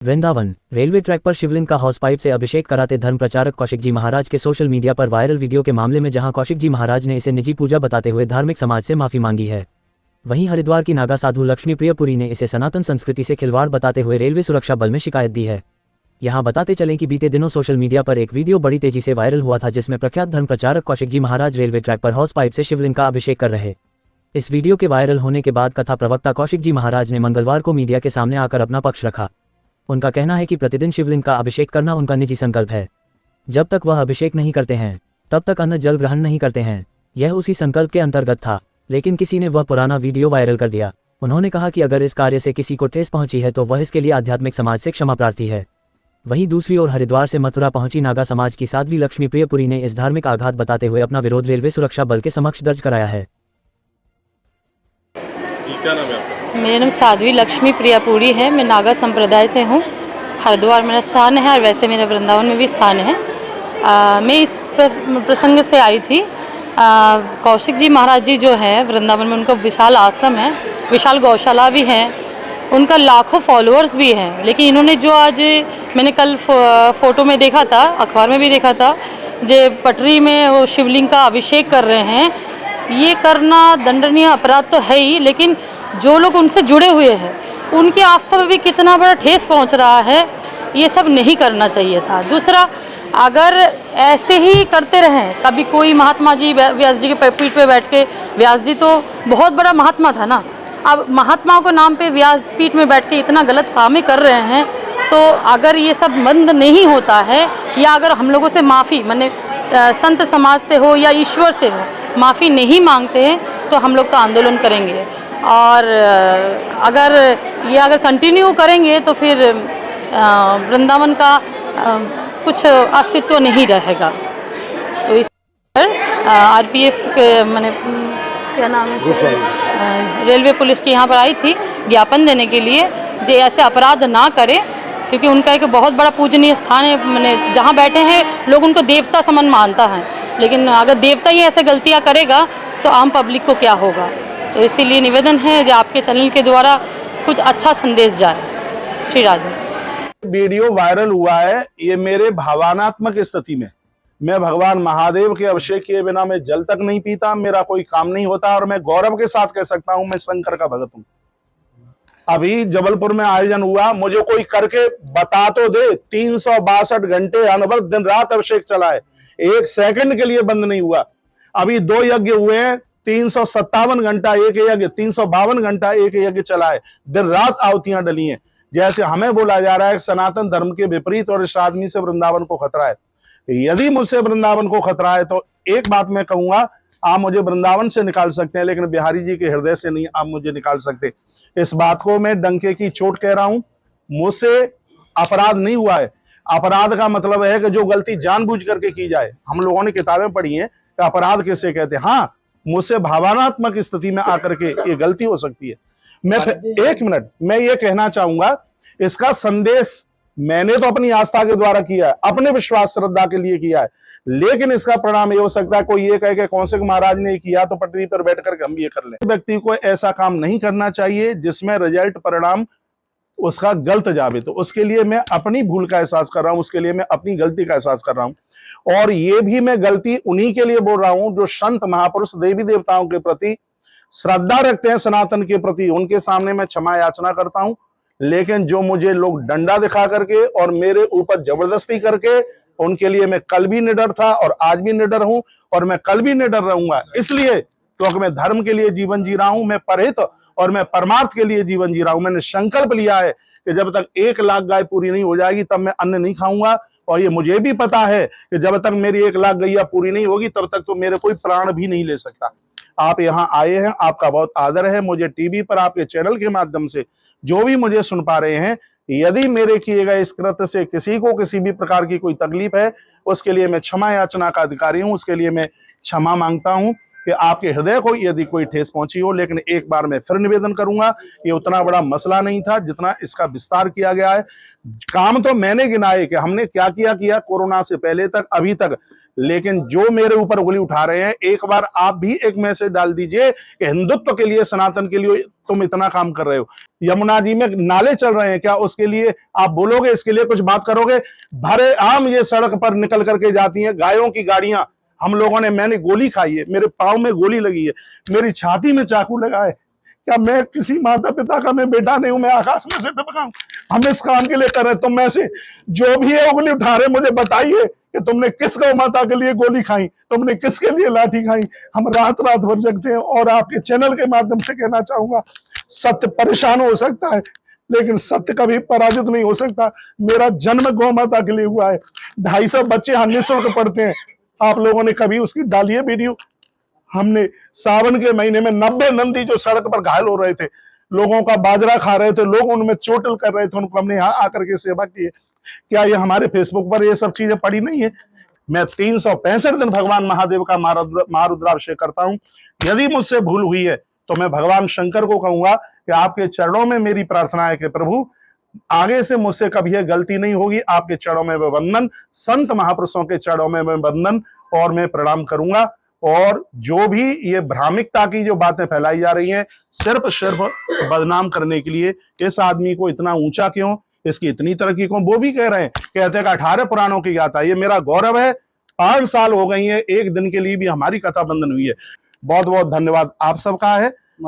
Vrindavan railway track पर शिवलिंग का house pipe से अभिषेक कराते धर्म प्रचारक कौशिक जी महाराज के सोशल मीडिया पर वायरल वीडियो के मामले में जहां कौशिक जी महाराज ने इसे निजी पूजा बताते हुए धार्मिक समाज से माफी मांगी है, वहीं हरिद्वार की नागा साधु लक्ष्मी प्रियपुरी ने इसे सनातन संस्कृति से खिलवाड़ बताते हुए रेलवे सुरक्षा बल में शिकायत दी है। यहाँ बताते चलें कि बीते दिनों सोशल मीडिया पर एक वीडियो बड़ी तेजी से वायरल हुआ था, जिसमें प्रख्यात धर्म प्रचारक कौशिक जी महाराज रेलवे ट्रैक पर हॉस पाइप से शिवलिंग का अभिषेक कर रहे। इस वीडियो के वायरल होने के बाद कथा प्रवक्ता कौशिक जी महाराज ने मंगलवार को मीडिया के सामने आकर अपना पक्ष रखा। उनका कहना है कि प्रतिदिन शिवलिंग का अभिषेक करना उनका निजी संकल्प है। जब तक वह अभिषेक नहीं करते हैं तब तक अन्न जल ग्रहण नहीं करते हैं। यह उसी संकल्प के अंतर्गत था, लेकिन किसी ने वह पुराना वीडियो वायरल कर दिया। उन्होंने कहा कि अगर इस कार्य से किसी को ठेस पहुंची है तो वह इसके लिए आध्यात्मिक समाज से क्षमा प्रार्थी है। वहीं दूसरी ओर हरिद्वार से मथुरा पहुंची नागा समाज की साध्वी लक्ष्मी प्रियपुरी ने इस धार्मिक आघात बताते हुए अपना विरोध रेलवे सुरक्षा बल के समक्ष दर्ज कराया है। क्या नाम है आपका? मेरा नाम साध्वी लक्ष्मी प्रियपुरी है। मैं नागा संप्रदाय से हूँ। हरिद्वार मेरा स्थान है और वैसे मेरा वृंदावन में भी स्थान है। मैं इस प्रसंग से आई थी। कौशिक जी महाराज जी जो है वृंदावन में, उनका विशाल आश्रम है, विशाल गौशाला भी है, उनका लाखों फॉलोअर्स भी हैं। लेकिन इन्होंने जो आज मैंने कल फ़ोटो में देखा था, अखबार में भी देखा था, जो पटरी में वो शिवलिंग का अभिषेक कर रहे हैं, ये करना दंडनीय अपराध तो है ही, लेकिन जो लोग उनसे जुड़े हुए हैं उनकी आस्था में भी कितना बड़ा ठेस पहुंच रहा है, ये सब नहीं करना चाहिए था। दूसरा, अगर ऐसे ही करते रहें, कभी कोई महात्मा जी व्यास जी के पीठ पे बैठ के, व्यास जी तो बहुत बड़ा महात्मा था ना, अब महात्माओं के नाम पे व्यास पीठ में बैठ के इतना गलत कामें कर रहे हैं, तो अगर ये सब बंद नहीं होता है, या अगर हम लोगों से माफ़ी माने संत समाज से हो या ईश्वर से हो माफ़ी नहीं मांगते हैं, तो हम लोग तो आंदोलन करेंगे। और अगर कंटिन्यू करेंगे तो फिर वृंदावन का कुछ अस्तित्व नहीं रहेगा। तो इस पर आरपीएफ के मैंने क्या नाम है, रेलवे पुलिस की यहाँ पर आई थी ज्ञापन देने के लिए, जो ऐसे अपराध ना करे, क्योंकि उनका एक बहुत बड़ा पूजनीय स्थान है। मैंने जहाँ बैठे हैं लोग उनको देवता समान मानता है, लेकिन अगर देवता ही ऐसे गलतियाँ करेगा तो आम पब्लिक को क्या होगा। तो इसीलिए निवेदन है जो आपके चैनल के द्वारा कुछ अच्छा संदेश जाए। श्री राधे। वीडियो वायरल हुआ है, ये मेरे भावनात्मक स्थिति में, मैं भगवान महादेव के अभिषेक किए बिना मैं जल तक नहीं पीता, मेरा कोई काम नहीं होता, और मैं गौरव के साथ कह सकता हूं मैं शंकर का भगत हूं। अभी जबलपुर में आयोजन हुआ, मुझे कोई करके बता तो दे, 362 घंटे अनवरत दिन रात अभिषेक चला है, 1 सेकंड के लिए बंद नहीं हुआ। अभी 2 यज्ञ हुए हैं, 357 घंटा एक यज्ञ, 352 घंटा एक यज्ञ चला है, दिन रात आहुतियां डली हैं। जैसे हमें बोला जा रहा है सनातन धर्म के विपरीत और इस आदमी से वृंदावन को खतरा है। यदि मुझसे वृंदावन को खतरा है तो एक बात मैं कहूंगा, आप मुझे वृंदावन से निकाल सकते हैं, लेकिन बिहारी जी के हृदय से नहीं आप मुझे निकाल सकते। इस बात को मैं डंके की चोट कह रहा हूं, मुझसे अपराध नहीं हुआ है। अपराध का मतलब है कि जो गलती जानबूझ करके की जाए। हम लोगों ने किताबें पढ़ी हैं कि अपराध किसे कहते हैं। हाँ, मुझसे भावनात्मक स्थिति में आकर के ये गलती हो सकती है। मैं 1 मिनट मैं ये कहना चाहूंगा, इसका संदेश मैंने तो अपनी आस्था के द्वारा किया है, अपने विश्वास श्रद्धा के लिए किया है, लेकिन इसका परिणाम ये हो सकता है कोई ये कहे कि कौशिक महाराज ने किया तो पटरी पर बैठ करके हम ये कर लें। व्यक्ति को ऐसा काम नहीं करना चाहिए जिसमें रिजल्ट परिणाम उसका गलत जावे। तो उसके लिए मैं अपनी भूल का एहसास कर रहा हूं, उसके लिए मैं अपनी गलती का एहसास कर रहा हूं। और ये भी मैं गलती उन्हीं के लिए बोल रहा हूं जो संत महापुरुष देवी देवताओं के प्रति श्रद्धा रखते हैं, सनातन के प्रति, उनके सामने मैं क्षमा याचना करता हूं। लेकिन जो मुझे लोग डंडा दिखा करके और मेरे ऊपर जबरदस्ती करके, उनके लिए मैं कल भी निडर था और आज भी निडर हूं, और मैं कल भी निडर रहूंगा। इसलिए क्योंकि मैं धर्म के लिए जीवन जी रहा हूं, मैं परहित और मैं परमार्थ के लिए जीवन जी रहा हूं। मैंने संकल्प लिया है कि जब तक 1 लाख गाय पूरी नहीं हो जाएगी तब मैं अन्न नहीं खाऊंगा, और ये मुझे भी पता है कि जब तक मेरी 1 लाख गैया पूरी नहीं होगी तब तक तो मेरे कोई प्राण भी नहीं ले सकता। आप यहाँ आए हैं, आपका बहुत आदर है। मुझे टीवी पर आपके चैनल के माध्यम से जो भी मुझे सुन पा रहे हैं, यदि मेरे किए गए इस कृत्य से किसी को किसी भी प्रकार की कोई तकलीफ है, उसके लिए मैं क्षमा याचना का अधिकारी हूं। उसके लिए मैं क्षमा मांगता हूं कि आपके हृदय को यदि कोई ठेस पहुंची हो। लेकिन एक बार मैं फिर निवेदन करूंगा, ये उतना बड़ा मसला नहीं था जितना इसका विस्तार किया गया है। काम तो मैंने गिनाए कि हमने क्या किया कोरोना से पहले तक अभी तक। लेकिन जो मेरे ऊपर उंगली उठा रहे हैं, एक बार आप भी एक मैसेज डाल दीजिए कि हिंदुत्व के लिए, सनातन के लिए तुम इतना काम कर रहे हो। यमुना जी में नाले चल रहे हैं क्या, उसके लिए आप बोलोगे, इसके लिए कुछ बात करोगे? भरे आम ये सड़क पर निकल करके जाती हैं गायों की गाड़ियां। हम लोगों ने, मैंने गोली खाई है, मेरे पांव में गोली लगी है, मेरी छाती में चाकू लगा है। क्या मैं किसी माता पिता का मैं बेटा नहीं हूं? मैं आकाश में से टपकाऊं? हम इस काम के लिए कर रहे हैं। तुम में से जो भी है उंगली उठा रहे, मुझे बताइए कि तुमने किस गौ माता के लिए गोली खाई, तुमने किसके लिए लाठी खाई? हम रात रात भर जगते हैं। और आपके चैनल के माध्यम से कहना चाहूंगा, सत्य परेशान हो सकता है लेकिन सत्य कभी पराजित नहीं हो सकता। मेरा जन्म गौ माता के लिए हुआ है। 250 बच्चे यहाँ निःशुल्क पढ़ते हैं। आप लोगों ने कभी उसकी डालिए वीडियो? हमने सावन के महीने में 90 नंदी जो सड़क पर घायल हो रहे थे, लोगों का बाजरा खा रहे थे, लोग उनमें चोटल कर रहे थे, उनको हमने यहाँ आकर के सेवा की है। क्या ये हमारे फेसबुक पर ये सब चीजें पड़ी नहीं है? मैं 365 दिन भगवान महादेव का महारुद्राभिषेक करता हूं। यदि मुझसे भूल हुई है तो मैं भगवान शंकर को कहूंगा कि आपके चरणों में मेरी प्रार्थना है कि प्रभु आगे से मुझसे कभी यह गलती नहीं होगी। आपके चरणों में मैं वंदन, संत महापुरुषों के चरणों में मैं वंदन और मैं प्रणाम करूंगा। और जो भी ये भ्रामिकता की जो बातें फैलाई जा रही हैं, सिर्फ बदनाम करने के लिए, इस आदमी को इतना ऊंचा क्यों, इसकी इतनी तरक्की क्यों, वो भी कह रहे हैं, कहते हैं कि 18 पुराणों की गाथा। ये मेरा गौरव है। 5 साल हो गई है, एक दिन के लिए भी हमारी कथा बंधन हुई है। बहुत बहुत धन्यवाद आप सबका है।